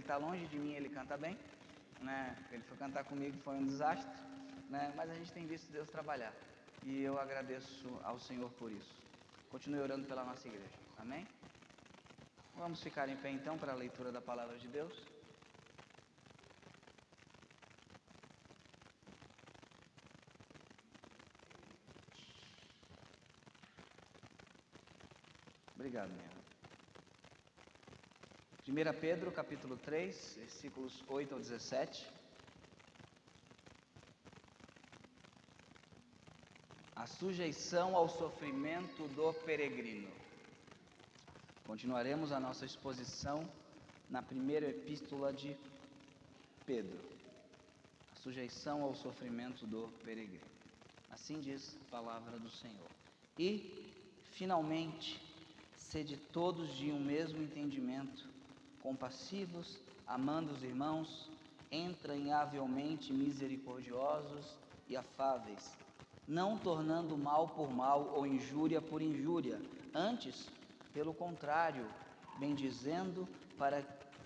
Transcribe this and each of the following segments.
está longe de mim, ele canta bem, né? Ele foi cantar comigo, foi um desastre, né? Mas a gente tem visto Deus trabalhar, e eu agradeço ao Senhor por isso. Continue orando pela nossa igreja, amém? Vamos ficar em pé então para a leitura da palavra de Deus. Obrigado, minha irmã. 1 Pedro, capítulo 3, versículos 8 ao 17. A sujeição ao sofrimento do peregrino. Continuaremos a nossa exposição na primeira epístola de Pedro. A sujeição ao sofrimento do peregrino. Assim diz a palavra do Senhor. E, finalmente, sede todos de um mesmo entendimento, compassivos, amando os irmãos, entranhavelmente misericordiosos e afáveis, não tornando mal por mal ou injúria por injúria, antes, pelo contrário, bendizendo para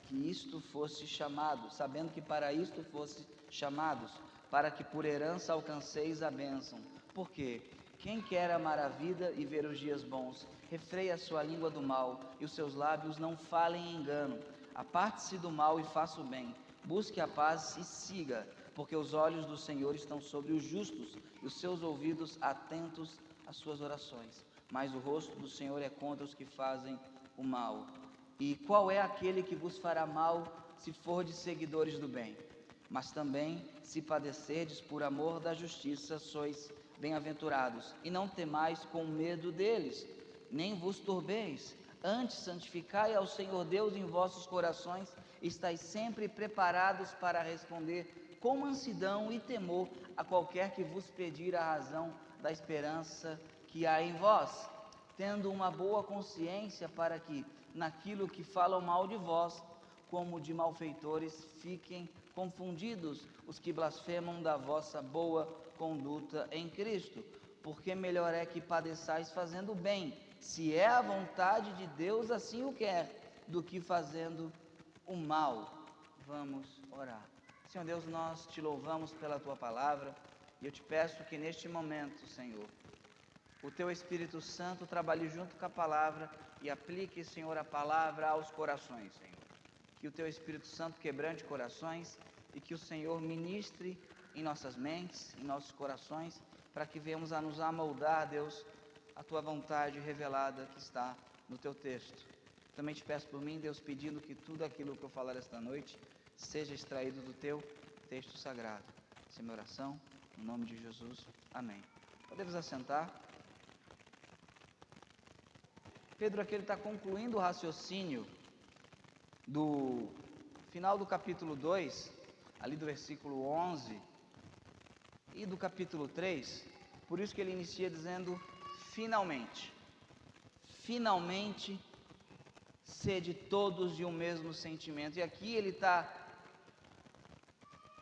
que isto fosse chamado, sabendo que para isto fosse chamados, para que por herança alcanceis a bênção. Porque quem quer amar a vida e ver os dias bons, refreia a sua língua do mal, e os seus lábios não falem engano. Aparte-se do mal e faça o bem, busque a paz e siga, porque os olhos do Senhor estão sobre os justos, e os seus ouvidos atentos às suas orações. Mas o rosto do Senhor é contra os que fazem o mal. E qual é aquele que vos fará mal, se fordes seguidores do bem? Mas também, se padecerdes por amor da justiça, sois bem-aventurados. E não temais com medo deles, nem vos turbeis. Antes, santificai ao Senhor Deus em vossos corações, e estáis sempre preparados para responder com mansidão e temor a qualquer que vos pedir a razão da esperança que há em vós, tendo uma boa consciência, para que, naquilo que falam mal de vós, como de malfeitores, fiquem confundidos os que blasfemam da vossa boa conduta em Cristo. Porque melhor é que padeçais fazendo bem, se é a vontade de Deus assim o quer, do que fazendo o mal. Vamos orar. Senhor Deus, nós te louvamos pela tua palavra, e eu te peço que neste momento, Senhor, o teu Espírito Santo trabalhe junto com a palavra e aplique, Senhor, a palavra aos corações, Senhor. Que o teu Espírito Santo quebrante corações e que o Senhor ministre em nossas mentes, em nossos corações, para que venhamos a nos amoldar, Deus, a tua vontade revelada que está no teu texto. Também te peço por mim, Deus, pedindo que tudo aquilo que eu falar esta noite seja extraído do teu texto sagrado. Essa é a minha oração, no nome de Jesus. Amém. Podemos assentar. Pedro aqui está concluindo o raciocínio do final do capítulo 2, ali do versículo 11, e do capítulo 3, por isso que ele inicia dizendo, finalmente, sede todos de um mesmo sentimento. E aqui ele está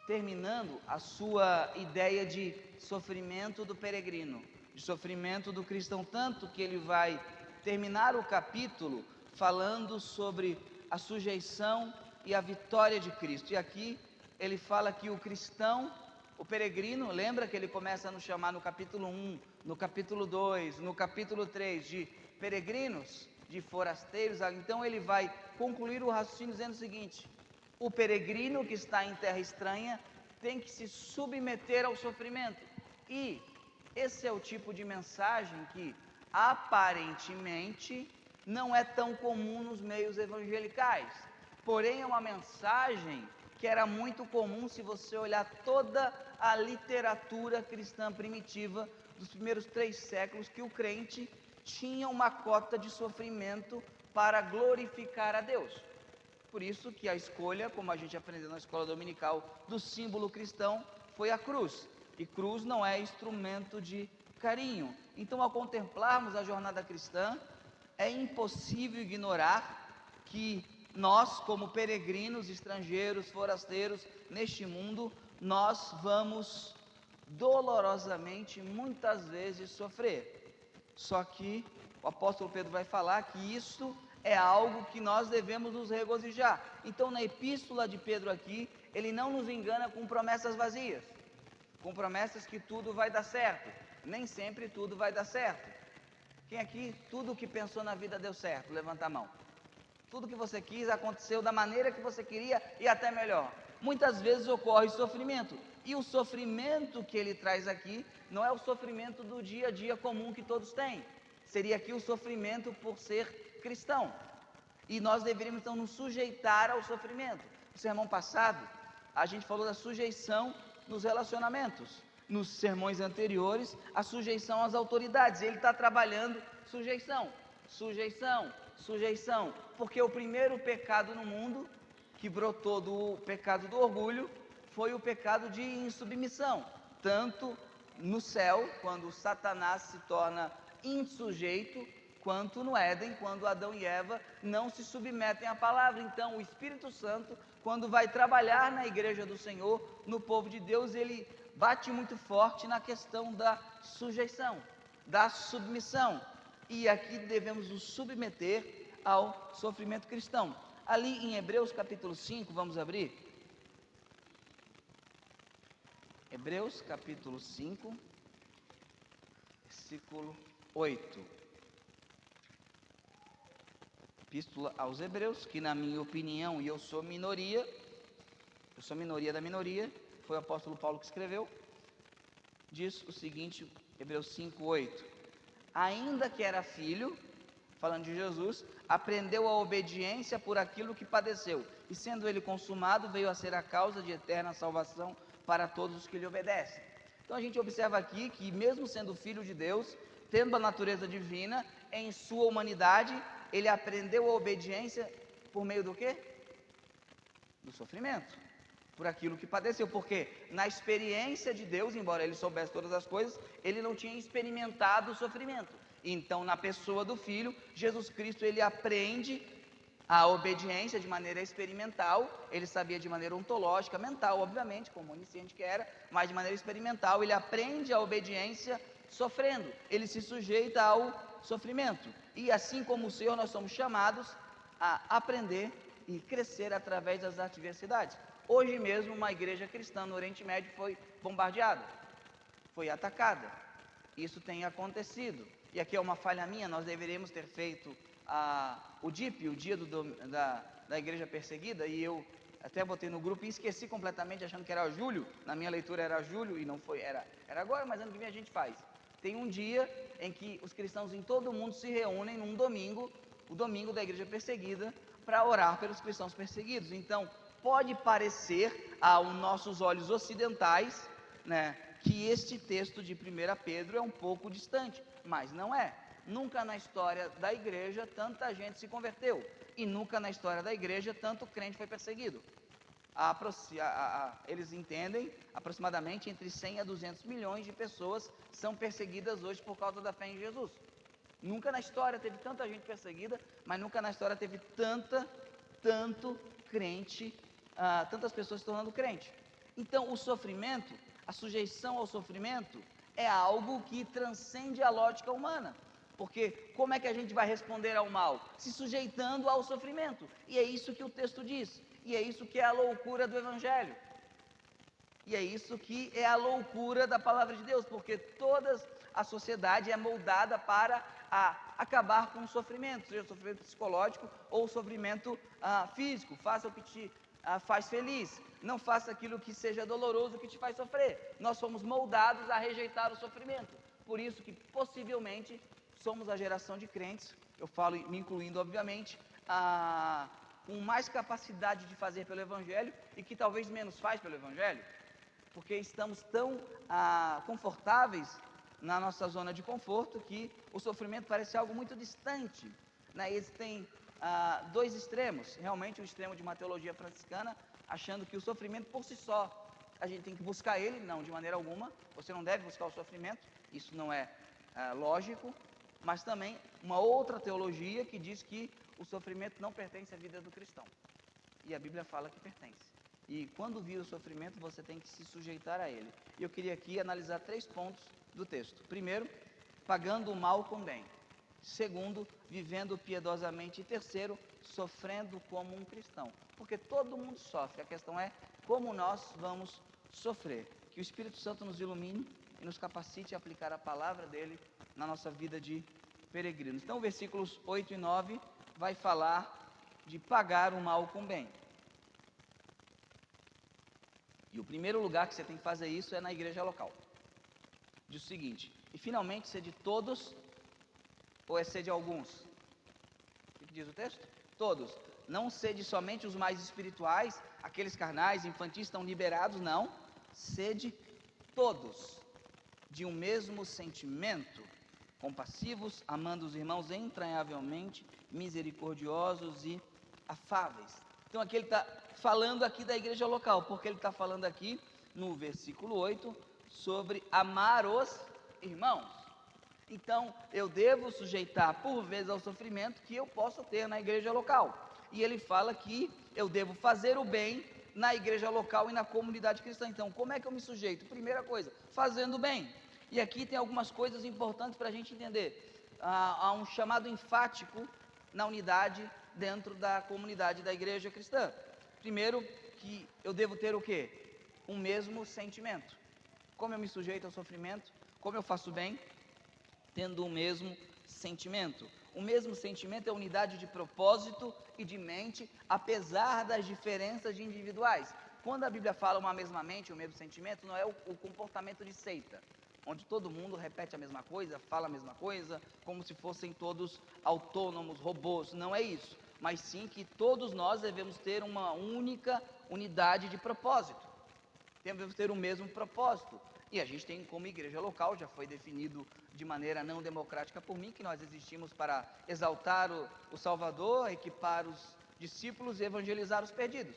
terminando a sua ideia de sofrimento do peregrino, de sofrimento do cristão, tanto que ele vai terminar o capítulo falando sobre a sujeição e a vitória de Cristo. E aqui ele fala que o cristão, o peregrino, lembra que ele começa a nos chamar no capítulo 1, no capítulo 2, no capítulo 3 de peregrinos, de forasteiros. Então ele vai concluir o raciocínio dizendo o seguinte: o peregrino que está em terra estranha tem que se submeter ao sofrimento. E esse é o tipo de mensagem que aparentemente não é tão comum nos meios evangelicais, porém é uma mensagem que era muito comum se você olhar toda a literatura cristã primitiva dos primeiros 3 séculos, que o crente tinha uma cota de sofrimento para glorificar a Deus. Por isso que a escolha, como a gente aprendeu na escola dominical, do símbolo cristão foi a cruz. E cruz não é instrumento de carinho. Então, ao contemplarmos a jornada cristã, é impossível ignorar que nós, como peregrinos, estrangeiros, forasteiros neste mundo, nós vamos dolorosamente, muitas vezes, sofrer. Só que o apóstolo Pedro vai falar que isso é algo que nós devemos nos regozijar. Então, na epístola de Pedro aqui, ele não nos engana com promessas vazias, com promessas que tudo vai dar certo. Nem sempre tudo vai dar certo. Quem aqui, tudo o que pensou na vida deu certo? Levanta a mão. Tudo que você quis aconteceu da maneira que você queria e até melhor. Muitas vezes ocorre sofrimento, e o sofrimento que ele traz aqui não é o sofrimento do dia a dia comum que todos têm. Seria aqui o sofrimento por ser cristão, e nós deveríamos então nos sujeitar ao sofrimento. No sermão passado, a gente falou da sujeição nos relacionamentos. Nos sermões anteriores, a sujeição às autoridades. Ele está trabalhando sujeição, sujeição, sujeição, porque o primeiro pecado no mundo, que brotou do pecado do orgulho, foi o pecado de insubmissão, tanto no céu, quando Satanás se torna insujeito, quanto no Éden, quando Adão e Eva não se submetem à palavra. Então o Espírito Santo, quando vai trabalhar na igreja do Senhor, no povo de Deus, ele bate muito forte na questão da sujeição, da submissão, e aqui devemos nos submeter ao sofrimento cristão. Ali em Hebreus capítulo 5, vamos abrir? Hebreus capítulo 5, versículo 8. Epístola aos Hebreus, que na minha opinião, e eu sou minoria da minoria, foi o apóstolo Paulo que escreveu, diz o seguinte, Hebreus 5, 8. Ainda que era filho, falando de Jesus, aprendeu a obediência por aquilo que padeceu, e sendo ele consumado, veio a ser a causa de eterna salvação para todos os que lhe obedecem. Então a gente observa aqui que mesmo sendo filho de Deus, tendo a natureza divina, em sua humanidade, ele aprendeu a obediência por meio do quê? Do sofrimento, por aquilo que padeceu, porque na experiência de Deus, embora ele soubesse todas as coisas, ele não tinha experimentado o sofrimento. Então, na pessoa do Filho, Jesus Cristo, ele aprende a obediência de maneira experimental. Ele sabia de maneira ontológica, mental, obviamente, como onisciente que era, mas de maneira experimental, ele aprende a obediência sofrendo, ele se sujeita ao sofrimento, e assim como o Senhor, nós somos chamados a aprender e crescer através das adversidades. Hoje mesmo, uma igreja cristã no Oriente Médio foi bombardeada, foi atacada. Isso tem acontecido, e aqui é uma falha minha. Nós deveríamos ter feito o DIP, o dia da igreja perseguida, e eu até botei no grupo e esqueci completamente, achando que era julho. Na minha leitura era julho, e não foi, era agora, mas ano que vem a gente faz. Tem um dia em que os cristãos em todo o mundo se reúnem num domingo, o domingo da igreja perseguida, para orar pelos cristãos perseguidos. Então, pode parecer aos nossos olhos ocidentais, né, que este texto de 1 Pedro é um pouco distante, mas não é. Nunca na história da igreja tanta gente se converteu, e nunca na história da igreja tanto crente foi perseguido. Eles entendem, aproximadamente entre 100 a 200 milhões de pessoas são perseguidas hoje por causa da fé em Jesus. Nunca na história teve tanta gente perseguida, mas nunca na história teve tanto crente, tantas pessoas se tornando crente. Então o sofrimento, a sujeição ao sofrimento, é algo que transcende a lógica humana. Porque como é que a gente vai responder ao mal? Se sujeitando ao sofrimento. E é isso que o texto diz. E é isso que é a loucura do Evangelho. E é isso que é a loucura da palavra de Deus, porque toda a sociedade é moldada para acabar com o sofrimento, seja o sofrimento psicológico ou o sofrimento físico. Faça o que te faz feliz, não faça aquilo que seja doloroso, que te faz sofrer. Nós somos moldados a rejeitar o sofrimento. Por isso que possivelmente somos a geração de crentes, eu falo me incluindo obviamente, com mais capacidade de fazer pelo Evangelho e que talvez menos faz pelo Evangelho, porque estamos tão confortáveis na nossa zona de conforto que o sofrimento parece algo muito distante, né? Existem dois extremos, realmente o extremo de uma teologia franciscana, achando que o sofrimento por si só, a gente tem que buscar ele. Não, de maneira alguma, você não deve buscar o sofrimento, isso não é lógico. Mas também uma outra teologia que diz que o sofrimento não pertence à vida do cristão, e a Bíblia fala que pertence, e quando vir o sofrimento você tem que se sujeitar a ele. E eu queria aqui analisar 3 pontos do texto. Primeiro, pagando o mal com bem. Segundo, vivendo piedosamente. E terceiro, sofrendo como um cristão. Porque todo mundo sofre. A questão é como nós vamos sofrer. Que o Espírito Santo nos ilumine e nos capacite a aplicar a palavra dele na nossa vida de peregrinos. Então, versículos 8 e 9 vai falar de pagar o mal com bem. E o primeiro lugar que você tem que fazer isso é na igreja local. Diz o seguinte: e finalmente ser de todos ou é ser de alguns? O que diz o texto? Todos. Não ser de somente os mais espirituais, aqueles carnais, infantis, estão liberados, não. Sede todos de um mesmo sentimento, compassivos, amando os irmãos entranhavelmente, misericordiosos e afáveis. Então aqui ele está falando aqui da igreja local, porque ele está falando aqui no versículo 8 sobre amar os irmãos. Então eu devo sujeitar por vezes ao sofrimento que eu possa ter na igreja local. E ele fala que eu devo fazer o bem na igreja local e na comunidade cristã. Então como é que eu me sujeito? Primeira coisa, fazendo o bem. E aqui tem algumas coisas importantes para a gente entender. Há um chamado enfático na unidade dentro da comunidade da igreja cristã. Primeiro, que eu devo ter o quê? Um mesmo sentimento. Como eu me sujeito ao sofrimento? Como eu faço bem? Tendo o mesmo sentimento. O mesmo sentimento é unidade de propósito e de mente, apesar das diferenças individuais. Quando a Bíblia fala uma mesma mente, o mesmo sentimento, não é o comportamento de seita, onde todo mundo repete a mesma coisa, fala a mesma coisa, como se fossem todos autônomos, robôs. Não é isso, mas sim que todos nós devemos ter uma única unidade de propósito. Devemos ter o mesmo propósito. E a gente tem como igreja local, já foi definido de maneira não democrática por mim, que nós existimos para exaltar o Salvador, equipar os discípulos e evangelizar os perdidos.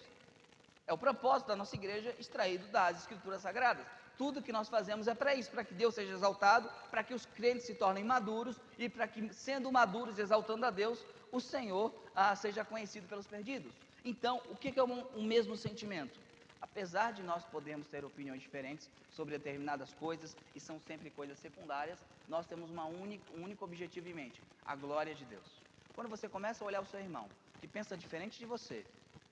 É o propósito da nossa igreja extraído das Escrituras Sagradas. Tudo que nós fazemos é para isso, para que Deus seja exaltado, para que os crentes se tornem maduros e para que, sendo maduros e exaltando a Deus, o Senhor seja conhecido pelos perdidos. Então, o que é o mesmo sentimento? Apesar de nós podermos ter opiniões diferentes sobre determinadas coisas, e são sempre coisas secundárias, nós temos um único objetivo em mente: a glória de Deus. Quando você começa a olhar o seu irmão, que pensa diferente de você,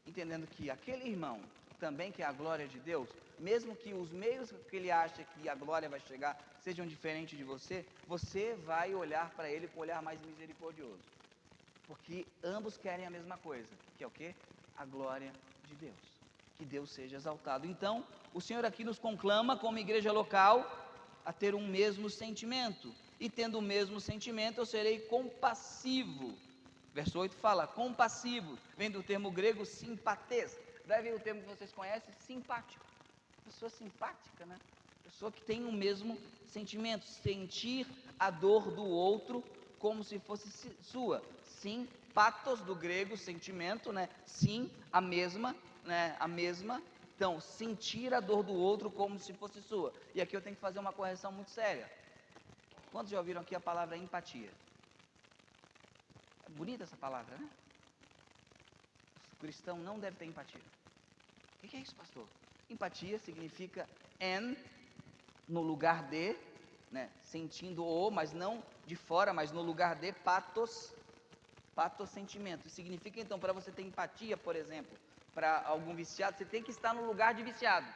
entendendo que aquele irmão também quer a glória de Deus, mesmo que os meios que ele acha que a glória vai chegar sejam diferentes de você, você vai olhar para ele com um olhar mais misericordioso. Porque ambos querem a mesma coisa, que é o quê? A glória de Deus. Que Deus seja exaltado. Então, o Senhor aqui nos conclama, como igreja local, a ter um mesmo sentimento. E tendo o mesmo sentimento, eu serei compassivo. Verso 8 fala, compassivo, vem do termo grego simpates. Deve o termo que vocês conhecem, simpático. Pessoa simpática, né? Pessoa que tem o mesmo sentimento, sentir a dor do outro como se fosse sua. Sim, patos do grego, sentimento, né? Sim, a mesma, né? A mesma. Então, sentir a dor do outro como se fosse sua. E aqui eu tenho que fazer uma correção muito séria. Quantos já ouviram aqui a palavra empatia? É bonita essa palavra, né? O cristão não deve ter empatia. O que é isso, pastor? Empatia significa no lugar de, né? Sentindo o, mas não de fora, mas no lugar de patos sentimento. Significa então, para você ter empatia, por exemplo, para algum viciado, você tem que estar no lugar de viciado.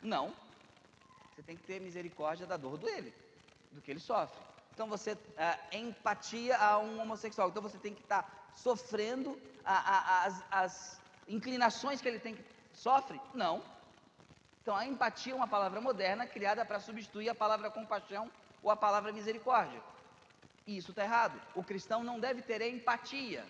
Não. Você tem que ter misericórdia da dor dele, do que ele sofre. Então você empatia a um homossexual. Então você tem que estar sofrendo as inclinações que ele sofre? Não. Então a empatia é uma palavra moderna criada para substituir a palavra compaixão ou a palavra misericórdia. E isso está errado. O cristão não deve ter empatia,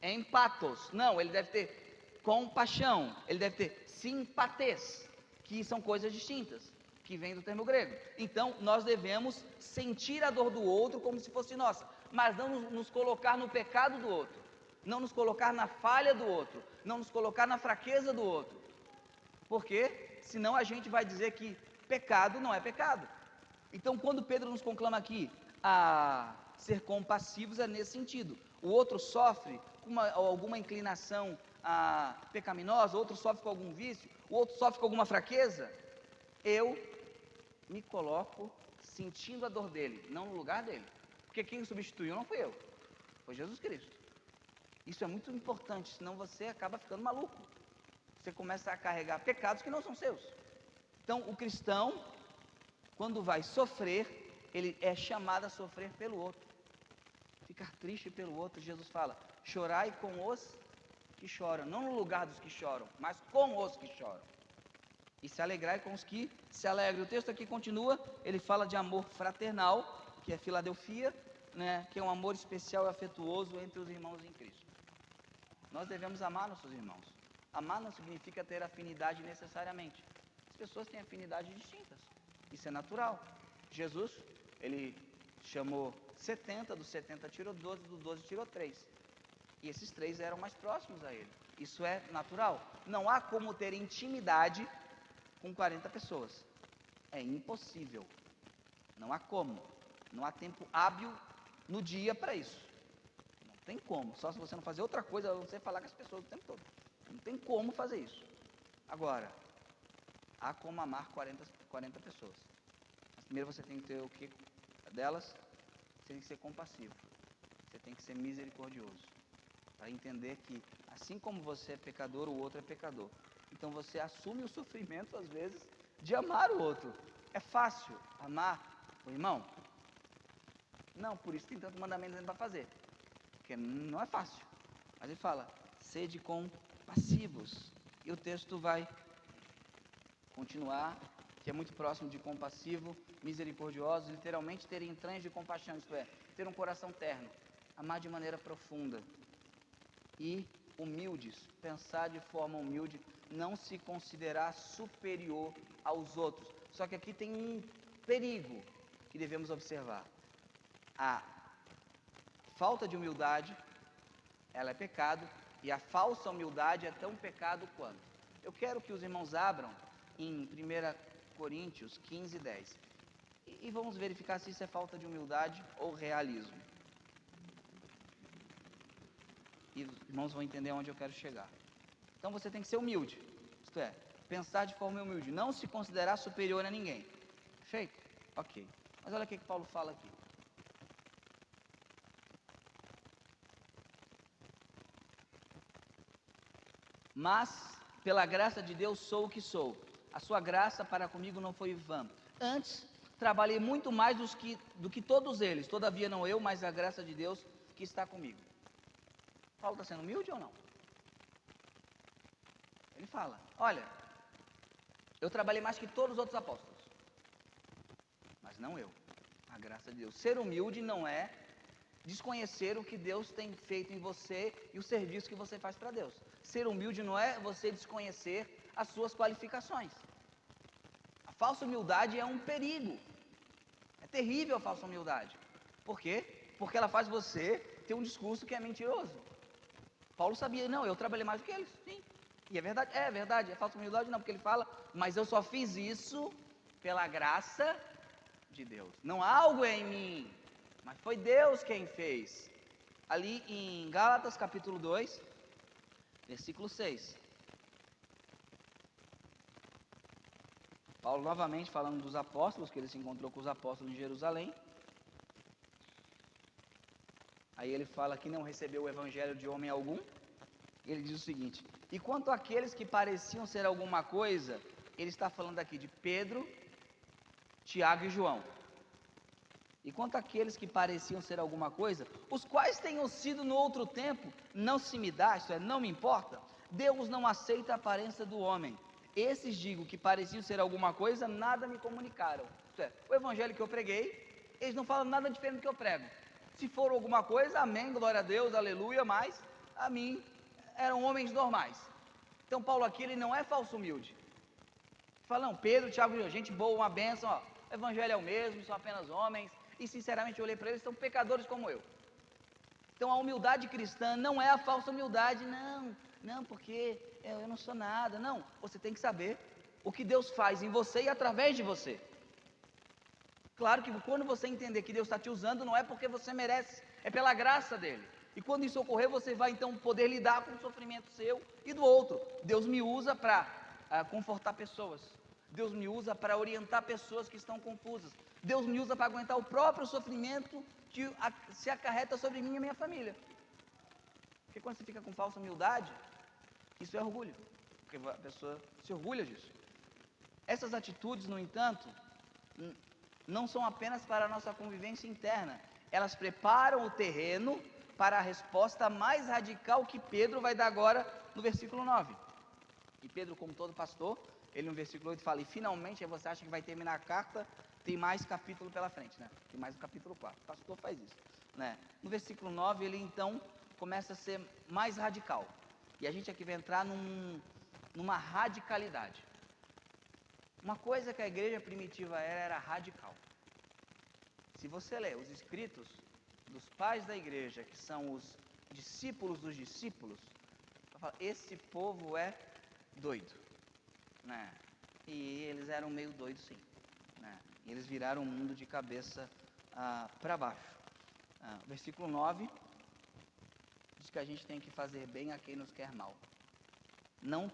empatos. Não, ele deve ter compaixão, ele deve ter simpates, que são coisas distintas, que vem do termo grego. Então nós devemos sentir a dor do outro como se fosse nossa, mas não nos colocar no pecado do outro, não nos colocar na falha do outro, não nos colocar na fraqueza do outro. Porque senão a gente vai dizer que pecado não é pecado. Então quando Pedro nos conclama aqui a ser compassivos, é nesse sentido. O outro sofre com alguma inclinação pecaminosa, o outro sofre com algum vício, o outro sofre com alguma fraqueza, eu me coloco sentindo a dor dele, não no lugar dele. Porque quem o substituiu não fui eu. Foi Jesus Cristo. Isso é muito importante, senão você acaba ficando maluco. Você começa a carregar pecados que não são seus. Então, o cristão, quando vai sofrer, ele é chamado a sofrer pelo outro. Ficar triste pelo outro. Jesus fala, chorai com os que choram. Não no lugar dos que choram, mas com os que choram. E se alegrai com os que se alegram. O texto aqui continua, ele fala de amor fraternal, que é Filadelfia, né, que é um amor especial e afetuoso entre os irmãos em Cristo. Nós devemos amar nossos irmãos. Amar não significa ter afinidade necessariamente. As pessoas têm afinidades distintas. Isso é natural. Jesus, ele chamou 70, dos 70 tirou 12, dos 12 tirou 3. E esses 3 eram mais próximos a ele. Isso é natural. Não há como ter intimidade com 40 pessoas. É impossível. Não há como. Não há tempo hábil no dia para isso. Não tem como. Só se você não fazer outra coisa, você falar com as pessoas o tempo todo. Não tem como fazer isso. Agora, há como amar 40 pessoas. Mas primeiro você tem que ter o que delas? Você tem que ser compassivo. Você tem que ser misericordioso. Para entender que, assim como você é pecador, o outro é pecador. Então você assume o sofrimento, às vezes, de amar o outro. É fácil amar o irmão? Não, por isso tem tanto mandamento para fazer. Porque não é fácil. Mas ele fala, sede compassivos. E o texto vai continuar, que é muito próximo de compassivo, misericordioso, literalmente ter entranhas de compaixão, isto é, ter um coração terno, amar de maneira profunda. E humildes, pensar de forma humilde, não se considerar superior aos outros. Só que aqui tem um perigo que devemos observar. A falta de humildade, ela é pecado, e a falsa humildade é tão pecado quanto. Eu quero que os irmãos abram em 1 Coríntios 15, 10. E vamos verificar se isso é falta de humildade ou realismo. E os irmãos vão entender onde eu quero chegar. Então você tem que ser humilde, isto é, pensar de forma humilde, não se considerar superior a ninguém. Perfeito? Ok. Mas olha o que Paulo fala aqui. Mas, pela graça de Deus, sou o que sou. A sua graça para comigo não foi vã. Antes, trabalhei muito mais do que todos eles. Todavia não eu, mas a graça de Deus que está comigo. Paulo está sendo humilde ou não? Ele fala, olha, eu trabalhei mais que todos os outros apóstolos. Mas não eu. A graça de Deus. Ser humilde não é desconhecer o que Deus tem feito em você e o serviço que você faz para Deus. Ser humilde não é você desconhecer as suas qualificações. A falsa humildade é um perigo. É terrível a falsa humildade. Por quê? Porque ela faz você ter um discurso que é mentiroso. Paulo sabia, não, eu trabalhei mais do que eles, sim. E é verdade, é falsa humildade não, porque ele fala, mas eu só fiz isso pela graça de Deus. Não há algo em mim, mas foi Deus quem fez. Ali em Gálatas capítulo 2, versículo 6. Paulo novamente falando dos apóstolos, que ele se encontrou com os apóstolos em Jerusalém. Aí ele fala que não recebeu o evangelho de homem algum. Ele diz o seguinte, e quanto àqueles que pareciam ser alguma coisa, ele está falando aqui de Pedro, Tiago e João. E quanto àqueles que pareciam ser alguma coisa, os quais tenham sido no outro tempo, não se me dá, isto é, não me importa, Deus não aceita a aparência do homem. Esses, digo, que pareciam ser alguma coisa, nada me comunicaram. Isto é, o evangelho que eu preguei, eles não falam nada diferente do que eu prego. Se for alguma coisa, amém, glória a Deus, aleluia, mas a mim eram homens normais. Então Paulo aqui, ele não é falso humilde. Fala, não, Pedro, Tiago, gente boa, uma bênção, ó, o evangelho é o mesmo, são apenas homens, e sinceramente eu olhei para eles, são pecadores como eu. Então a humildade cristã não é a falsa humildade, não, porque eu não sou nada, não. Você tem que saber o que Deus faz em você e através de você. Claro que quando você entender que Deus está te usando, não é porque você merece, é pela graça dele. E quando isso ocorrer, você vai então poder lidar com o sofrimento seu e do outro. Deus me usa para confortar pessoas. Deus me usa para orientar pessoas que estão confusas. Deus me usa para aguentar o próprio sofrimento que se acarreta sobre mim e a minha família. Porque quando você fica com falsa humildade, isso é orgulho, porque a pessoa se orgulha disso. Essas atitudes, no entanto, não são apenas para a nossa convivência interna, elas preparam o terreno para a resposta mais radical que Pedro vai dar agora no versículo 9. E Pedro, como todo pastor, ele no versículo 8 fala, e finalmente, aí você acha que vai terminar a carta, tem mais capítulo pela frente, né? Tem mais o capítulo 4, o pastor faz isso, né? No versículo 9, ele então começa a ser mais radical, e a gente aqui vai entrar numa radicalidade. Uma coisa que a igreja primitiva era radical. Se você ler os escritos dos pais da igreja, que são os discípulos dos discípulos, esse povo é doido, né? E eles eram meio doidos, sim, né? E eles viraram o mundo de cabeça para baixo. Versículo 9 diz que a gente tem que fazer bem a quem nos quer mal, não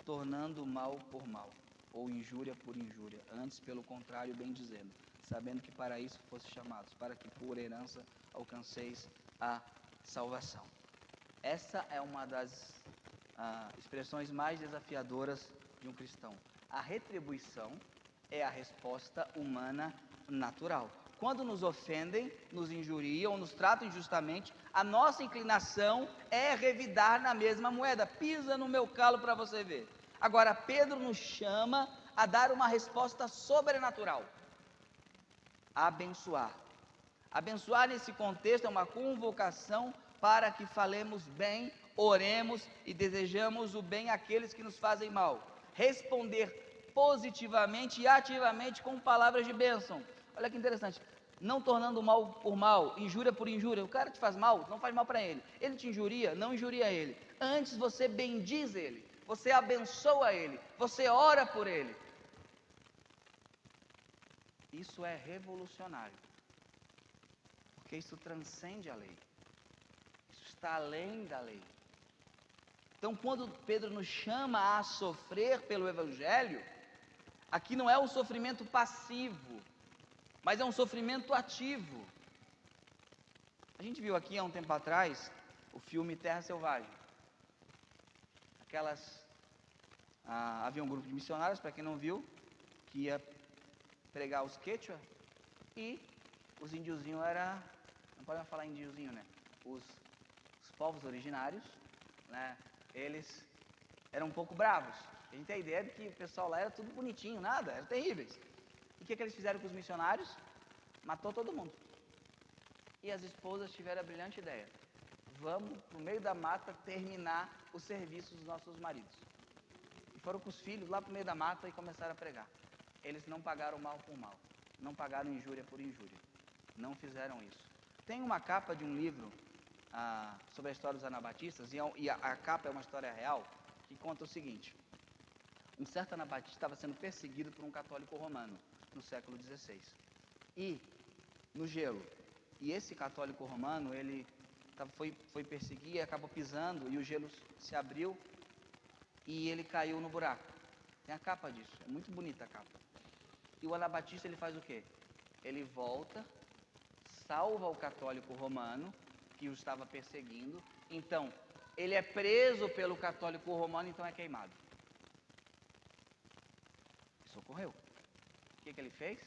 tornando mal por mal, ou injúria por injúria, antes pelo contrário, bem dizendo, sabendo que para isso fosse chamados, para que por herança alcanceis a salvação. Essa é uma das expressões mais desafiadoras de um cristão. A retribuição é a resposta humana natural. Quando nos ofendem, nos injuriam, nos tratam injustamente, a nossa inclinação é revidar na mesma moeda. Pisa no meu calo para você ver. Agora, Pedro nos chama a dar uma resposta sobrenatural. Abençoar. Abençoar nesse contexto é uma convocação para que falemos bem, oremos e desejamos o bem àqueles que nos fazem mal. Responder positivamente e ativamente com palavras de bênção. Olha que interessante. Não tornando mal por mal, injúria por injúria. O cara te faz mal, não faz mal para ele. Ele te injuria, não injuria ele. Antes você bendiz ele, você abençoa ele, você ora por ele. Isso é revolucionário, porque isso transcende a lei. Isso está além da lei. Então, quando Pedro nos chama a sofrer pelo Evangelho, aqui não é um sofrimento passivo, mas é um sofrimento ativo. A gente viu aqui há um tempo atrás o filme Terra Selvagem. Havia um grupo de missionários, para quem não viu, que ia pregar os quechua, e os índiozinhos não podemos falar índiozinho, né? Os povos originários, né? Eles eram um pouco bravos. A gente tem a ideia de que o pessoal lá era tudo bonitinho, nada, eram terríveis. E o que eles fizeram com os missionários? Matou todo mundo. E as esposas tiveram a brilhante ideia: vamos no meio da mata terminar o serviço dos nossos maridos. E foram com os filhos lá para o meio da mata e começaram a pregar. Eles não pagaram mal por mal, não pagaram injúria por injúria, não fizeram isso. Tem uma capa de um livro sobre a história dos anabatistas, e a capa é uma história real, que conta o seguinte: um certo anabatista estava sendo perseguido por um católico romano no século XVI, e no gelo, e esse católico romano, ele foi perseguir e acabou pisando, e o gelo se abriu, e ele caiu no buraco. Tem a capa disso, é muito bonita a capa. E o anabatista, ele faz o quê? Ele volta, salva o católico romano, que o estava perseguindo. Então, ele é preso pelo católico romano, então é queimado. Socorreu. O que ele fez?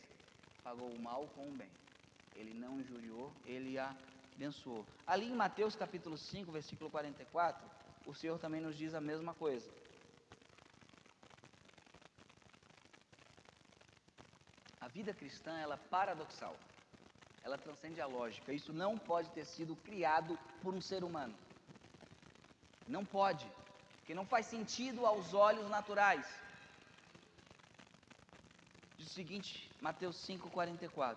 Pagou o mal com o bem. Ele não injuriou, ele abençoou. Ali em Mateus capítulo 5, versículo 44, o Senhor também nos diz a mesma coisa. A vida cristã, ela é paradoxal. Ela transcende a lógica. Isso não pode ter sido criado por um ser humano. Não pode, porque não faz sentido aos olhos naturais. Diz o seguinte, Mateus 5,44: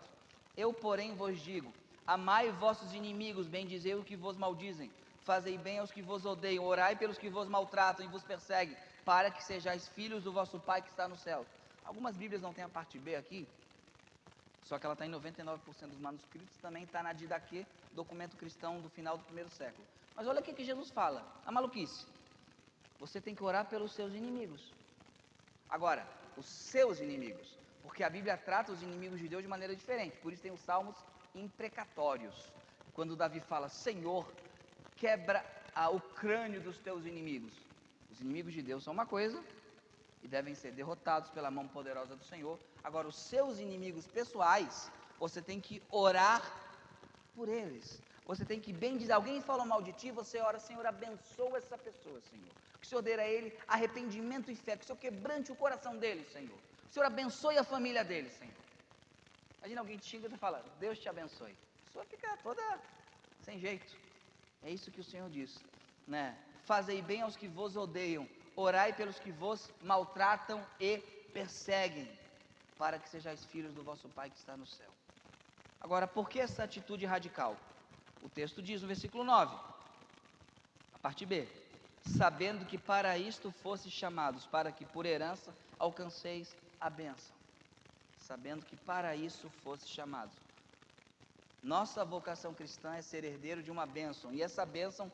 Eu, porém, vos digo, amai vossos inimigos, bendizei os que vos maldizem, fazei bem aos que vos odeiam, orai pelos que vos maltratam e vos perseguem, para que sejais filhos do vosso Pai que está no céu. Algumas Bíblias não têm a parte B aqui, só que ela está em 99% dos manuscritos, também está na Didaquê, documento cristão do final do primeiro século. Mas olha o que Jesus fala, a maluquice: você tem que orar pelos seus inimigos. Agora, os seus inimigos, porque a Bíblia trata os inimigos de Deus de maneira diferente. Por isso tem os salmos imprecatórios, quando Davi fala: Senhor, quebra o crânio dos teus inimigos. Os inimigos de Deus são uma coisa e devem ser derrotados pela mão poderosa do Senhor. Agora, os seus inimigos pessoais, você tem que orar por eles. Você tem que bendizer. Alguém falou mal de ti, você ora: Senhor, abençoa essa pessoa, Senhor. Que o Senhor dê a ele arrependimento e fé, que o Senhor quebrante o coração dele, Senhor. Que o Senhor abençoe a família dele, Senhor. Imagina alguém te xinga e você fala: Deus te abençoe. A pessoa fica toda sem jeito. É isso que o Senhor diz, né? Fazei bem aos que vos odeiam, orai pelos que vos maltratam e perseguem, para que sejais filhos do vosso Pai que está no céu. Agora, por que essa atitude radical? O texto diz no versículo 9, a parte B: sabendo que para isto fostes chamados, para que por herança alcanceis a bênção. Sabendo que para isso fostes chamados. Nossa vocação cristã é ser herdeiro de uma bênção, e essa bênção,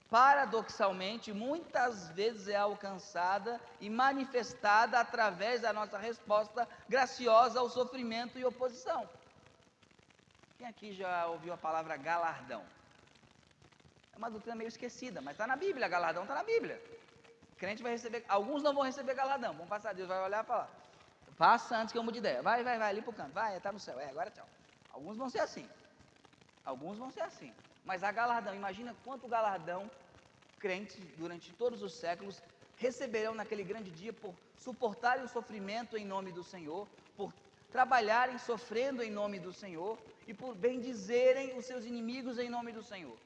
paradoxalmente, muitas vezes é alcançada e manifestada através da nossa resposta graciosa ao sofrimento e oposição. Quem aqui já ouviu a palavra galardão? É uma doutrina meio esquecida, mas está na Bíblia. Galardão está na Bíblia. O crente vai receber, alguns não vão receber galardão, vão passar, Deus vai olhar e falar: passa antes que eu mude de ideia, vai ali pro canto, vai, está no céu, agora tchau. Alguns vão ser assim, mas há galardão. Imagina quanto galardão crentes durante todos os séculos receberão naquele grande dia por suportarem o sofrimento em nome do Senhor, por trabalharem sofrendo em nome do Senhor e por bendizerem os seus inimigos em nome do Senhor.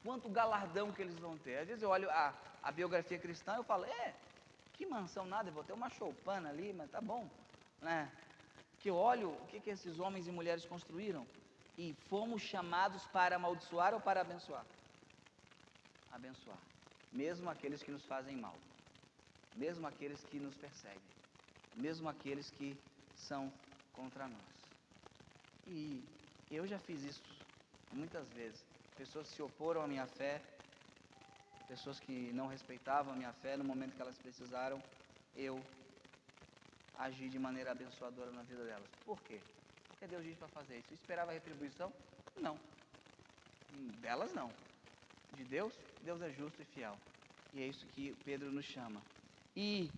Quanto galardão que eles vão ter. Às vezes eu olho a biografia cristã e eu falo: que mansão nada, eu vou ter uma choupana ali, mas tá bom, né? Que eu olho o que esses homens e mulheres construíram, e fomos chamados para amaldiçoar ou para abençoar? Abençoar, mesmo aqueles que nos fazem mal, mesmo aqueles que nos perseguem, mesmo aqueles que são contra nós. E eu já fiz isso muitas vezes. Pessoas se oporam à minha fé, pessoas que não respeitavam a minha fé, no momento que elas precisaram, eu agi de maneira abençoadora na vida delas. Por quê? Porque Deus diz para fazer isso. Eu esperava retribuição? Não. Delas não. De Deus, Deus é justo e fiel. E é isso que Pedro nos chama. E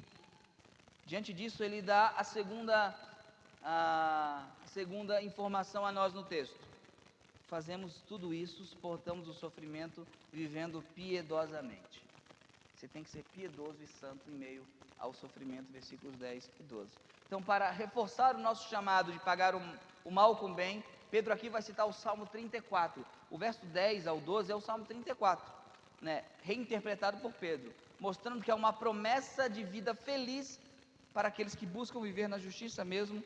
diante disso ele dá a segunda informação a nós no texto. Fazemos tudo isso, suportamos o sofrimento, vivendo piedosamente. Você tem que ser piedoso e santo em meio ao sofrimento, versículos 10 e 12. Então, para reforçar o nosso chamado de pagar o mal com o bem, Pedro aqui vai citar o Salmo 34. O verso 10 ao 12 é o Salmo 34, né? Reinterpretado por Pedro, mostrando que é uma promessa de vida feliz para aqueles que buscam viver na justiça mesmo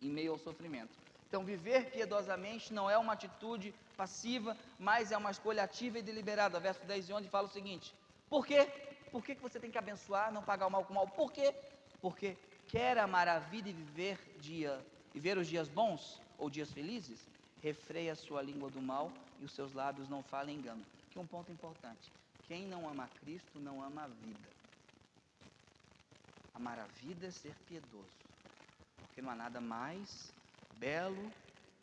em meio ao sofrimento. Então, viver piedosamente não é uma atitude passiva, mas é uma escolha ativa e deliberada. Verso 10 e 11 fala o seguinte: por quê? Por que você tem que abençoar, não pagar o mal com o mal? Por quê? Porque quer amar a vida e viver os dias bons ou dias felizes? Refreia a sua língua do mal e os seus lábios não falem engano. Aqui um ponto importante: quem não ama Cristo não ama a vida. Amar a vida é ser piedoso, porque não há nada mais belo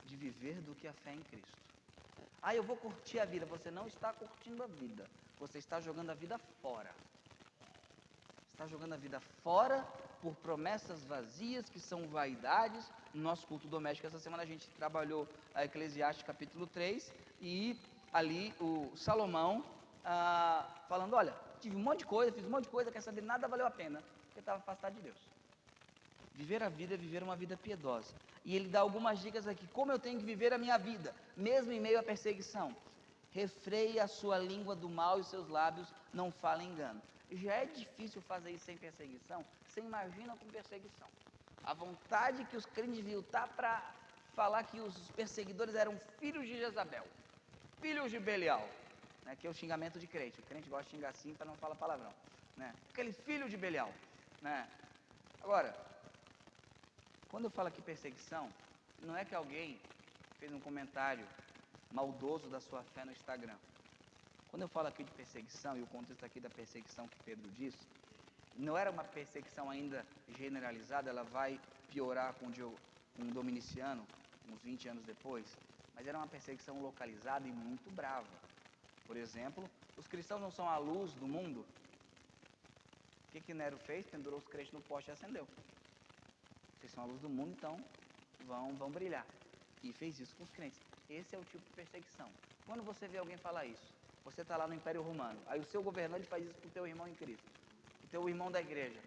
de viver do que a fé em Cristo. Eu vou curtir a vida. Você não está curtindo a vida, você está jogando a vida fora. Está jogando a vida fora por promessas vazias que são vaidades. No nosso culto doméstico essa semana a gente trabalhou a Eclesiastes capítulo 3, e ali o Salomão falando: olha, tive um monte de coisa, fiz um monte de coisa, quer saber, nada valeu a pena, porque estava afastado de Deus. Viver a vida é viver uma vida piedosa. E ele dá algumas dicas aqui, como eu tenho que viver a minha vida, mesmo em meio à perseguição. Refreie a sua língua do mal e os seus lábios não falem engano. Já é difícil fazer isso sem perseguição, você imagina com perseguição. A vontade que os crentes deviam estar para falar que os perseguidores eram filhos de Jezabel, filhos de Belial, né, que é o xingamento de crente. O crente gosta de xingar assim para não falar palavrão, né? Aquele filho de Belial, né? Agora, quando eu falo aqui perseguição, não é que alguém fez um comentário maldoso da sua fé no Instagram. Quando eu falo aqui de perseguição, e o contexto aqui da perseguição que Pedro diz, não era uma perseguição ainda generalizada, ela vai piorar com Dominiciano, uns 20 anos depois, mas era uma perseguição localizada e muito brava. Por exemplo, os cristãos não são a luz do mundo? O que Nero fez? Pendurou os crentes no poste e acendeu. Vocês são a luz do mundo, então vão brilhar. E fez isso com os crentes. Esse é o tipo de perseguição. Quando você vê alguém falar isso, você está lá no Império Romano, aí o seu governante faz isso com o teu irmão em Cristo, o teu irmão da igreja.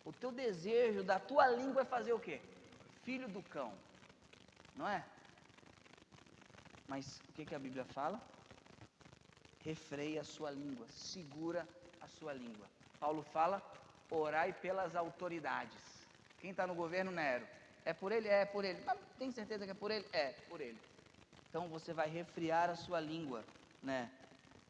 O teu desejo da tua língua é fazer o quê? Filho do cão, não é? Mas o que a Bíblia fala? Refreia a sua língua, segura a sua língua. Paulo fala, orai pelas autoridades. Quem está no governo? Nero. É por ele? É por ele. Mas tem certeza que é por ele? É por ele. Então você vai refrear a sua língua, né?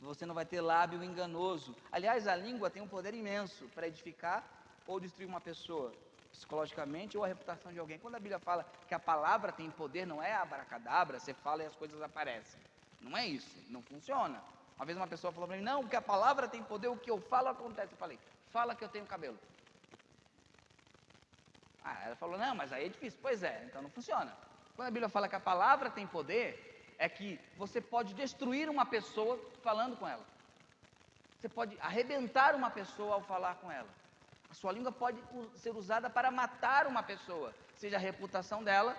Você não vai ter lábio enganoso. Aliás, a língua tem um poder imenso para edificar ou destruir uma pessoa, psicologicamente ou a reputação de alguém. Quando a Bíblia fala que a palavra tem poder, não é abracadabra, você fala e as coisas aparecem. Não é isso, não funciona. Uma vez uma pessoa falou para mim, não, porque a palavra tem poder, o que eu falo acontece. Eu falei, fala que eu tenho cabelo. Ela falou, não, mas aí é difícil. Pois é, então não funciona. Quando a Bíblia fala que a palavra tem poder, é que você pode destruir uma pessoa falando com ela. Você pode arrebentar uma pessoa ao falar com ela. A sua língua pode ser usada para matar uma pessoa, seja a reputação dela,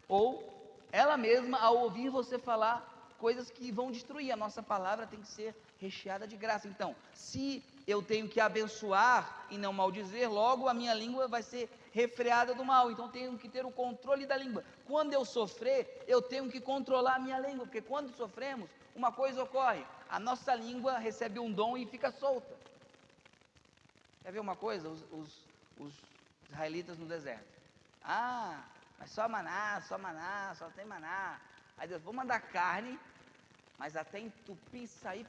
ou ela mesma ao ouvir você falar coisas que vão destruir. A nossa palavra tem que ser recheada de graça. Então, se eu tenho que abençoar e não maldizer, logo a minha língua vai ser refreada do mal. Então, tenho que ter o controle da língua. Quando eu sofrer, eu tenho que controlar a minha língua, porque quando sofremos, uma coisa ocorre: a nossa língua recebe um dom e fica solta. Quer ver uma coisa? Os israelitas no deserto. Mas só maná, só tem maná. Aí Deus, vou mandar carne, mas até entupir e sair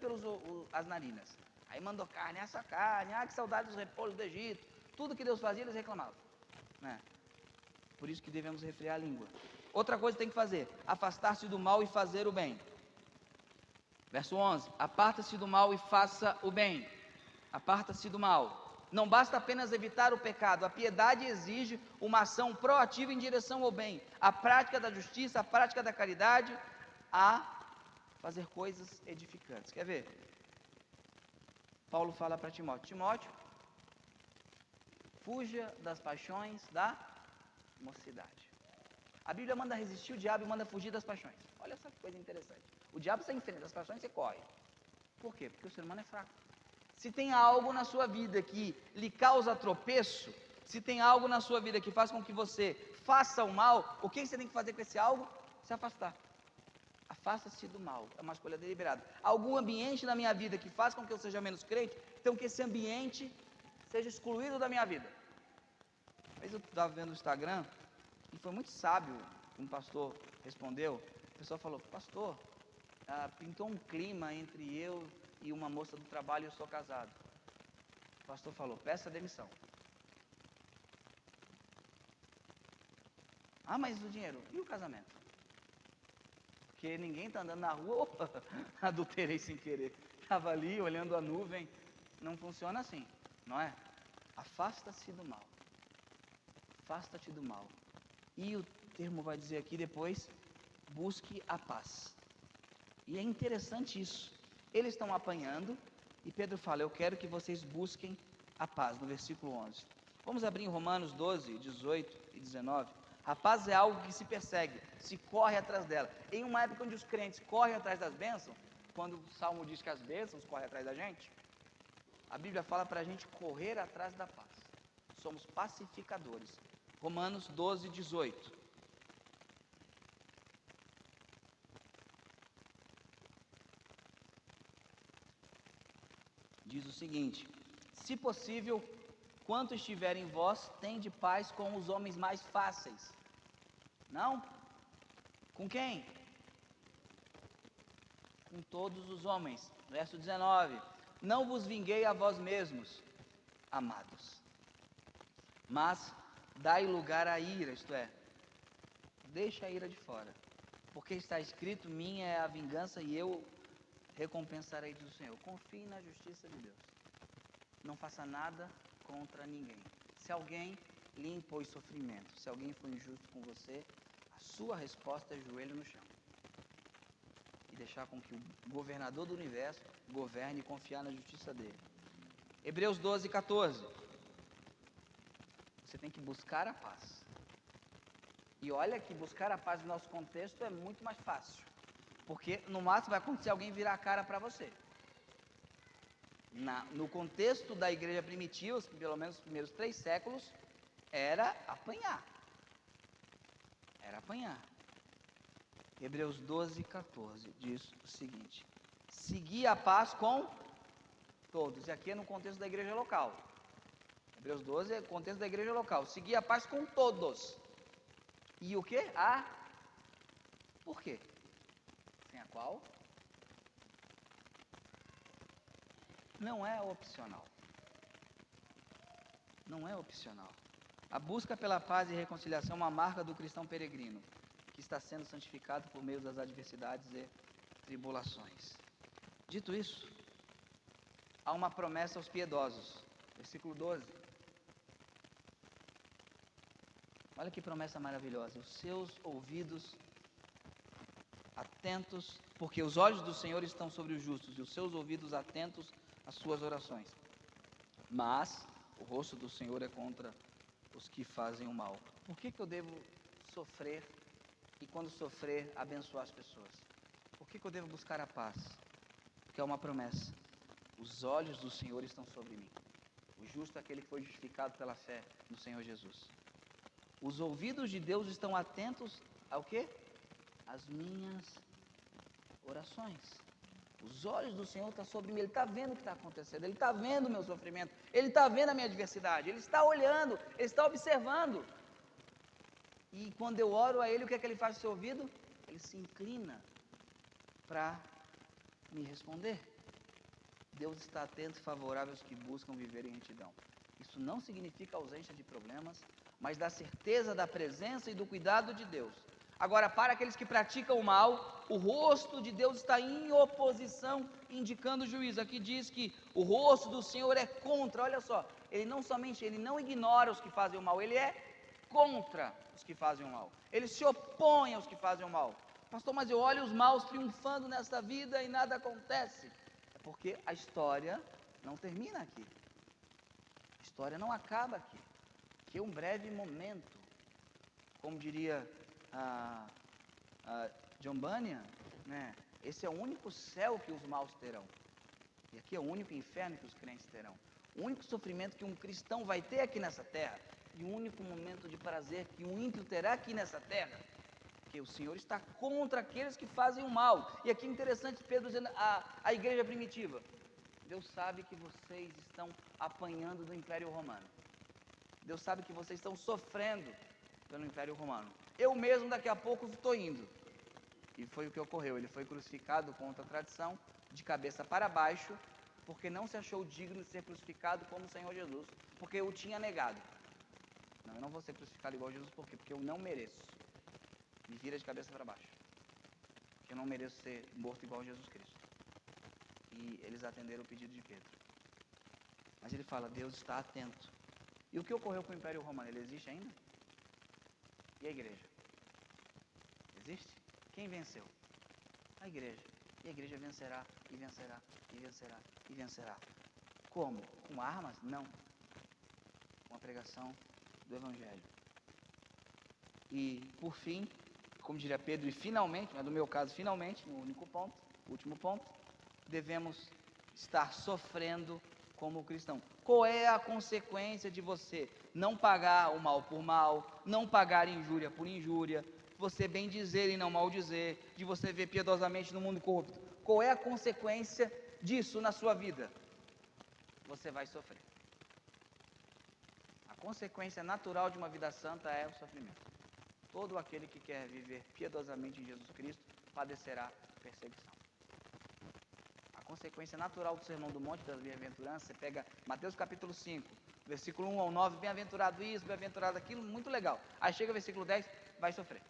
as narinas. Aí mandou carne, essa carne, que saudade dos repolhos do Egito. Tudo que Deus fazia, eles reclamavam, né? Por isso que devemos refrear a língua. Outra coisa que tem que fazer, afastar-se do mal e fazer o bem. Verso 11, aparta-se do mal e faça o bem. Aparta-se do mal. Não basta apenas evitar o pecado, a piedade exige uma ação proativa em direção ao bem, a prática da justiça, a prática da caridade, a fazer coisas edificantes. Quer ver? Paulo fala para Timóteo, fuja das paixões da mocidade. A Bíblia manda resistir o diabo e manda fugir das paixões. Olha só que coisa interessante. O diabo você enfrenta, as paixões você corre. Por quê? Porque o ser humano é fraco. Se tem algo na sua vida que lhe causa tropeço, se tem algo na sua vida que faz com que você faça o mal, o que você tem que fazer com esse algo? Se afastar. Afasta-se do mal, é uma escolha deliberada. Algum ambiente na minha vida que faz com que eu seja menos crente, então que esse ambiente seja excluído da minha vida. Uma vez eu estava vendo o Instagram, e foi muito sábio, um pastor respondeu, a pessoa falou, pastor, pintou um clima entre eu e uma moça do trabalho e eu sou casado. O pastor falou, peça demissão. Mas o dinheiro, e o casamento? Porque ninguém está andando na rua, opa, adulterei sem querer. Estava ali olhando a nuvem, não funciona assim, não é? Afasta-se do mal. Afasta-te do mal. E o termo vai dizer aqui depois, busque a paz. E é interessante isso. Eles estão apanhando e Pedro fala, eu quero que vocês busquem a paz, no versículo 11. Vamos abrir em Romanos 12, 18 e 19. A paz é algo que se persegue, se corre atrás dela. Em uma época onde os crentes correm atrás das bênçãos, quando o Salmo diz que as bênçãos correm atrás da gente, a Bíblia fala para a gente correr atrás da paz. Somos pacificadores. Romanos 12, 18. Diz o seguinte, se possível, quanto estiver em vós, tende paz com os homens mais fáceis. Não? Com quem? Com todos os homens. Verso 19, não vos vinguei a vós mesmos, amados, mas dai lugar à ira, isto é, deixa a ira de fora, porque está escrito, minha é a vingança e eu recompensarei do Senhor. Confie na justiça de Deus. não faça nada contra ninguém. Se alguém lhe impôs sofrimento, se alguém foi injusto com você, a sua resposta é joelho no chão. E deixar com que o governador do universo governe e confiar na justiça dele. Hebreus 12, 14. Você tem que buscar a paz. E olha que buscar a paz no nosso contexto é muito mais fácil. Porque no máximo vai acontecer alguém virar a cara para você. No contexto da igreja primitiva, pelo menos os primeiros 3 séculos, era apanhar. Era apanhar. Hebreus 12, 14 diz o seguinte: segui a paz com todos. E aqui é no contexto da igreja local. Hebreus 12 é o contexto da igreja local. Segui a paz com todos. E o quê? Por quê? Sem a qual não é opcional. Não é opcional. A busca pela paz e reconciliação é uma marca do cristão peregrino, que está sendo santificado por meio das adversidades e tribulações. Dito isso, há uma promessa aos piedosos. Versículo 12. Olha que promessa maravilhosa. Os seus ouvidos atentos, porque os olhos do Senhor estão sobre os justos, e os seus ouvidos atentos às suas orações. Mas o rosto do Senhor é contra os que fazem o mal. Por que eu devo sofrer e, quando sofrer, abençoar as pessoas? Por que eu devo buscar a paz? Porque é uma promessa. Os olhos do Senhor estão sobre mim. O justo é aquele que foi justificado pela fé no Senhor Jesus. Os ouvidos de Deus estão atentos ao quê? Às minhas orações. Os olhos do Senhor estão sobre mim. Ele está vendo o que está acontecendo. Ele está vendo o meu sofrimento. Ele está vendo a minha adversidade. Ele está olhando. Ele está observando. E quando eu oro a Ele, o que é que Ele faz no seu ouvido? Ele se inclina para me responder. Deus está atento e favorável aos que buscam viver em retidão. Isso não significa ausência de problemas, mas da certeza da presença e do cuidado de Deus. Agora, para aqueles que praticam o mal, o rosto de Deus está em oposição, indicando o juízo. Aqui diz que o rosto do Senhor é contra, olha só, Ele não ignora os que fazem o mal, Ele é contra os que fazem o mal. Ele se opõe aos que fazem o mal. Pastor, mas eu olho os maus triunfando nesta vida e nada acontece. É porque a história não termina aqui. A história não acaba aqui. Que é um breve momento. Como diria John Bunyan, né? Esse é o único céu que os maus terão. E aqui é o único inferno que os crentes terão. O único sofrimento que um cristão vai ter aqui nessa terra. E o único momento de prazer que um ímpio terá aqui nessa terra. Porque o Senhor está contra aqueles que fazem o mal. E aqui é interessante Pedro dizendo a igreja primitiva. Deus sabe que vocês estão apanhando do Império Romano. Deus sabe que vocês estão sofrendo pelo Império Romano. Eu mesmo daqui a pouco estou indo. E foi o que ocorreu. Ele foi crucificado contra a tradição, de cabeça para baixo, porque não se achou digno de ser crucificado como o Senhor Jesus, porque eu o tinha negado. Não, eu não vou ser crucificado igual a Jesus, por quê? Porque eu não mereço. Me vira de cabeça para baixo. Porque eu não mereço ser morto igual a Jesus Cristo. E eles atenderam o pedido de Pedro. Mas ele fala, Deus está atento. E o que ocorreu com o Império Romano? Ele existe ainda? E a igreja? Existe? Quem venceu? A igreja. E a igreja vencerá, e vencerá, e vencerá, e vencerá. Como? Com armas? Não. Com a pregação do Evangelho. E, por fim, como diria Pedro, e finalmente, mas no meu caso, finalmente, no último ponto, devemos estar sofrendo como cristão. Qual é a consequência de você não pagar o mal por mal, não pagar injúria por injúria, você bem dizer e não mal dizer, de você ver piedosamente no mundo corrupto? Qual é a consequência disso na sua vida? Você vai sofrer. A consequência natural de uma vida santa é o sofrimento. Todo aquele que quer viver piedosamente em Jesus Cristo padecerá perseguição. A consequência natural do Sermão do Monte das Bem-aventuranças, você pega Mateus capítulo 5, versículo 1 ao 9, bem-aventurado isso, bem-aventurado aquilo, muito legal. Aí chega o versículo 10, vai sofrer.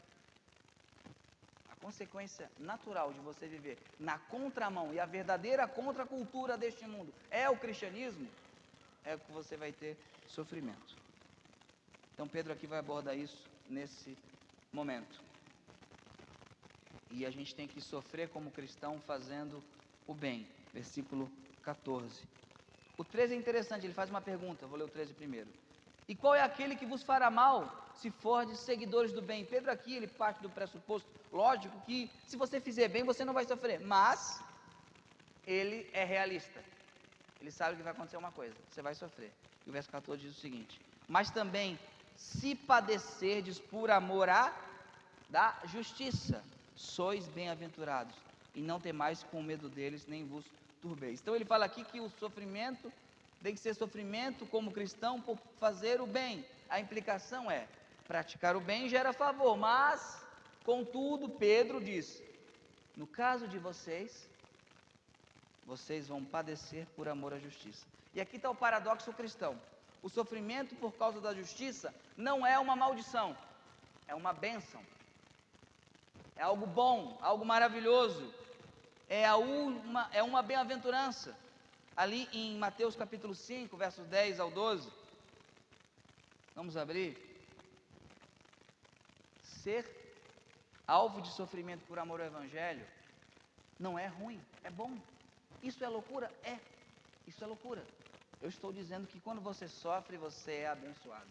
A consequência natural de você viver na contramão e a verdadeira contracultura deste mundo é o cristianismo, é que você vai ter sofrimento. Então Pedro aqui vai abordar isso nesse momento. E a gente tem que sofrer como cristão fazendo o bem. Versículo 14. O 13 é interessante, ele faz uma pergunta, vou ler o 13 primeiro. E qual é aquele que vos fará mal, se fordes seguidores do bem? Pedro aqui, ele parte do pressuposto, lógico que se você fizer bem, você não vai sofrer, mas ele é realista. Ele sabe que vai acontecer uma coisa, você vai sofrer. E o verso 14 diz o seguinte: mas também, se padecerdes por amor da justiça, sois bem-aventurados, e não temais com medo deles, nem vos turbeis. Então ele fala aqui que o sofrimento tem que ser sofrimento como cristão por fazer o bem. A implicação é, praticar o bem gera favor, mas, contudo, Pedro diz, no caso de vocês vão padecer por amor à justiça. E aqui está o paradoxo cristão. O sofrimento por causa da justiça não é uma maldição, é uma bênção. É algo bom, algo maravilhoso, é uma bem-aventurança. Ali em Mateus capítulo 5, versos 10 ao 12, vamos abrir. Ser alvo de sofrimento por amor ao Evangelho não é ruim, é bom. Isso é loucura? É, isso é loucura. Eu estou dizendo que quando você sofre, você é abençoado.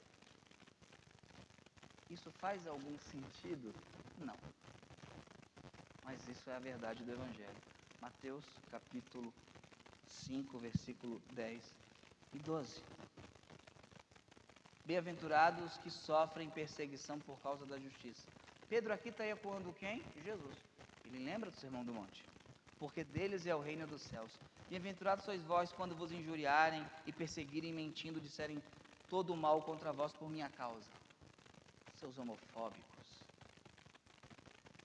Isso faz algum sentido? Não. Mas isso é a verdade do Evangelho. Mateus capítulo 5, versículo 10 e 12. Bem-aventurados que sofrem perseguição por causa da justiça. Pedro aqui está ecoando quem? Jesus. Ele lembra do Sermão do Monte. Porque deles é o reino dos céus. Bem-aventurados sois vós quando vos injuriarem e perseguirem, mentindo, disserem todo o mal contra vós por minha causa. Seus homofóbicos.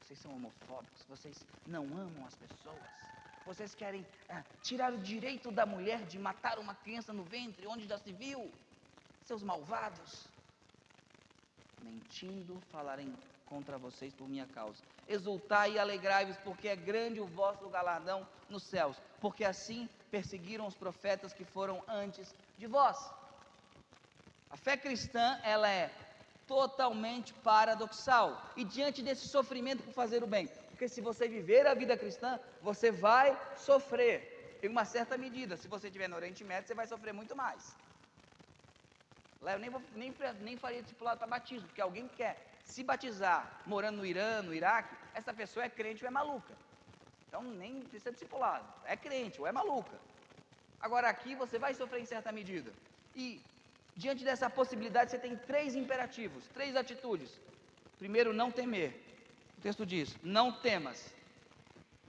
Vocês são homofóbicos, vocês não amam as pessoas. Vocês querem tirar o direito da mulher de matar uma criança no ventre, onde já se viu. Seus malvados. Mentindo, falarem contra vocês por minha causa. Exultai e alegrai-vos, porque é grande o vosso galardão nos céus. Porque assim perseguiram os profetas que foram antes de vós. A fé cristã, ela é totalmente paradoxal. E diante desse sofrimento por fazer o bem, porque se você viver a vida cristã, você vai sofrer em uma certa medida. Se você estiver no Oriente Médio, você vai sofrer muito mais. Lá eu nem faria discipulado para batismo, porque alguém que quer se batizar morando no Irã, no Iraque, essa pessoa é crente ou é maluca. Então nem precisa de discipulado, é crente ou é maluca. Agora aqui você vai sofrer em certa medida. E diante dessa possibilidade você tem 3 imperativos, 3 atitudes. Primeiro, não temer. O texto diz, não temas,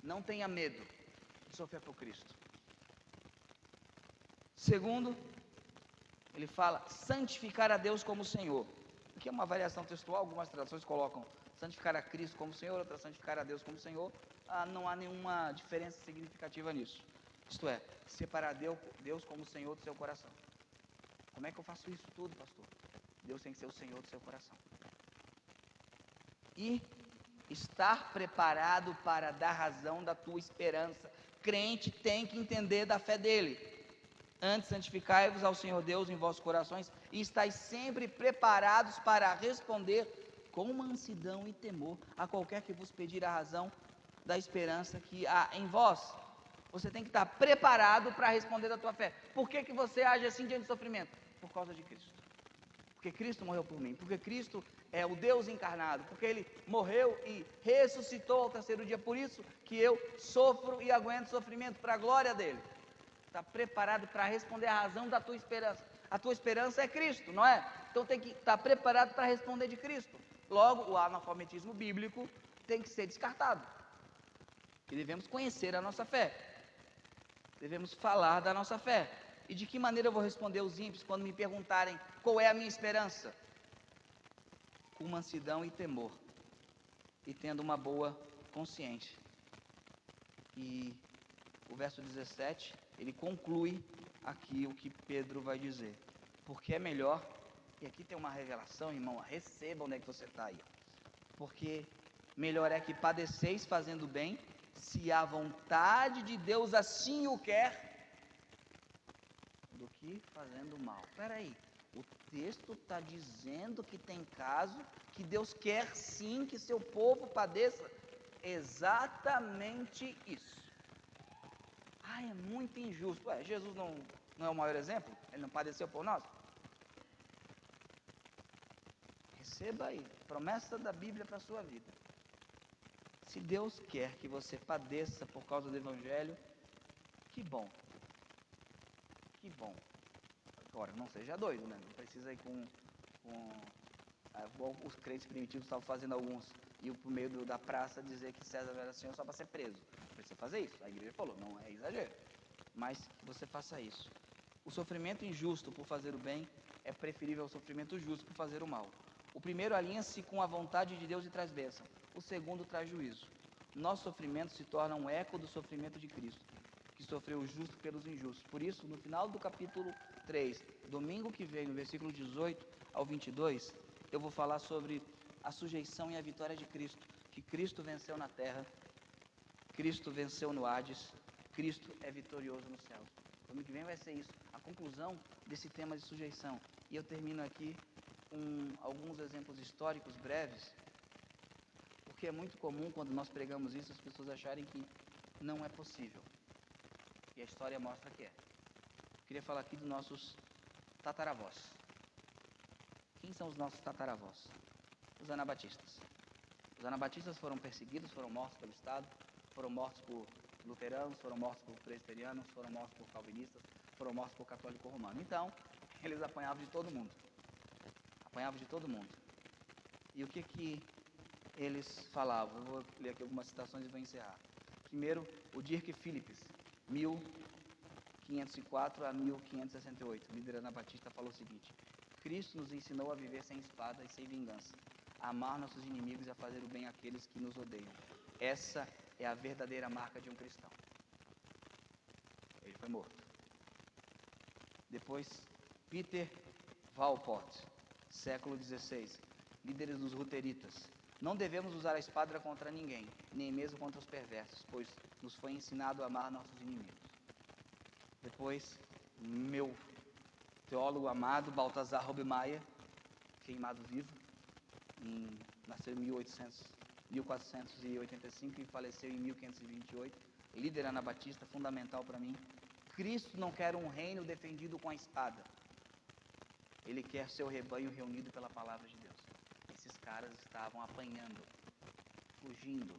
não tenha medo de sofrer por Cristo. Segundo, ele fala, santificar a Deus como Senhor. Aqui é uma variação textual, algumas traduções colocam santificar a Cristo como Senhor, outras santificar a Deus como Senhor. Não há nenhuma diferença significativa nisso. Isto é, separar Deus como Senhor do seu coração. Como é que eu faço isso tudo, pastor? Deus tem que ser o Senhor do seu coração. E estar preparado para dar razão da tua esperança. Crente tem que entender da fé dele. Antes, santificai-vos ao Senhor Deus em vossos corações e estáis sempre preparados para responder com mansidão e temor a qualquer que vos pedir a razão da esperança que há em vós. Você tem que estar preparado para responder da tua fé. Por que você age assim diante do sofrimento? Por causa de Cristo. Porque Cristo morreu por mim. Porque Cristo é o Deus encarnado. Porque Ele morreu e ressuscitou ao terceiro dia. Por isso que eu sofro e aguento sofrimento para a glória dEle. Está preparado para responder a razão da tua esperança. A tua esperança é Cristo, não é? Então tem que estar preparado para responder de Cristo. Logo, o analfabetismo bíblico tem que ser descartado. E devemos conhecer a nossa fé. Devemos falar da nossa fé. E de que maneira eu vou responder aos ímpios quando me perguntarem qual é a minha esperança? Com mansidão e temor. E tendo uma boa consciência. E o verso 17, ele conclui aqui o que Pedro vai dizer. Porque é melhor, e aqui tem uma revelação, irmão, receba onde é que você está aí. Porque melhor é que padeceis fazendo bem, se a vontade de Deus assim o quer, do que fazendo mal. Espera aí, o texto está dizendo que tem caso que Deus quer sim que seu povo padeça exatamente isso. Ah, é muito injusto. Ué, Jesus não é o maior exemplo? Ele não padeceu por nós? Receba aí, promessa da Bíblia para a sua vida. Se Deus quer que você padeça por causa do Evangelho, que bom. Que bom. Agora, não seja doido, né? Não precisa ir com os crentes primitivos estavam fazendo alguns, ir para o meio da praça dizer que César era Senhor só para ser preso. Não precisa fazer isso. A igreja falou, não é exagero. Mas que você faça isso. O sofrimento injusto por fazer o bem é preferível ao sofrimento justo por fazer o mal. O primeiro alinha-se com a vontade de Deus e traz bênção. O segundo traz juízo. Nosso sofrimento se torna um eco do sofrimento de Cristo, que sofreu o justo pelos injustos. Por isso, no final do capítulo 3, domingo que vem, no versículo 18 ao 22, eu vou falar sobre a sujeição e a vitória de Cristo, que Cristo venceu na terra, Cristo venceu no Hades, Cristo é vitorioso nos céus. Domingo que vem vai ser isso, a conclusão desse tema de sujeição. E eu termino aqui com alguns exemplos históricos breves, porque é muito comum quando nós pregamos isso, as pessoas acharem que não é possível. E a história mostra que é. Eu queria falar aqui dos nossos tataravós. Quem são os nossos tataravós? Os anabatistas. Os anabatistas foram perseguidos, foram mortos pelo Estado, foram mortos por luteranos, foram mortos por presbiterianos, foram mortos por calvinistas, foram mortos por católico romano. Então, eles apanhavam de todo mundo. Apanhavam de todo mundo. E o que eles falavam? Eu vou ler aqui algumas citações e vou encerrar. Primeiro, o Dirk Phillips, 1504 a 1568, líder anabatista, falou o seguinte: Cristo nos ensinou a viver sem espada e sem vingança, a amar nossos inimigos e a fazer o bem àqueles que nos odeiam. Essa é a verdadeira marca de um cristão. Ele foi morto. Depois, Peter Valport, século XVI, líderes dos luteritas. Não devemos usar a espada contra ninguém, nem mesmo contra os perversos, pois nos foi ensinado a amar nossos inimigos. Depois, meu teólogo amado, Baltazar Hobmeier, queimado vivo, nasceu em 1485 e faleceu em 1528, líder anabatista, fundamental para mim. Cristo não quer um reino defendido com a espada. Ele quer seu rebanho reunido pela palavra de Deus. Esses caras estavam apanhando, fugindo,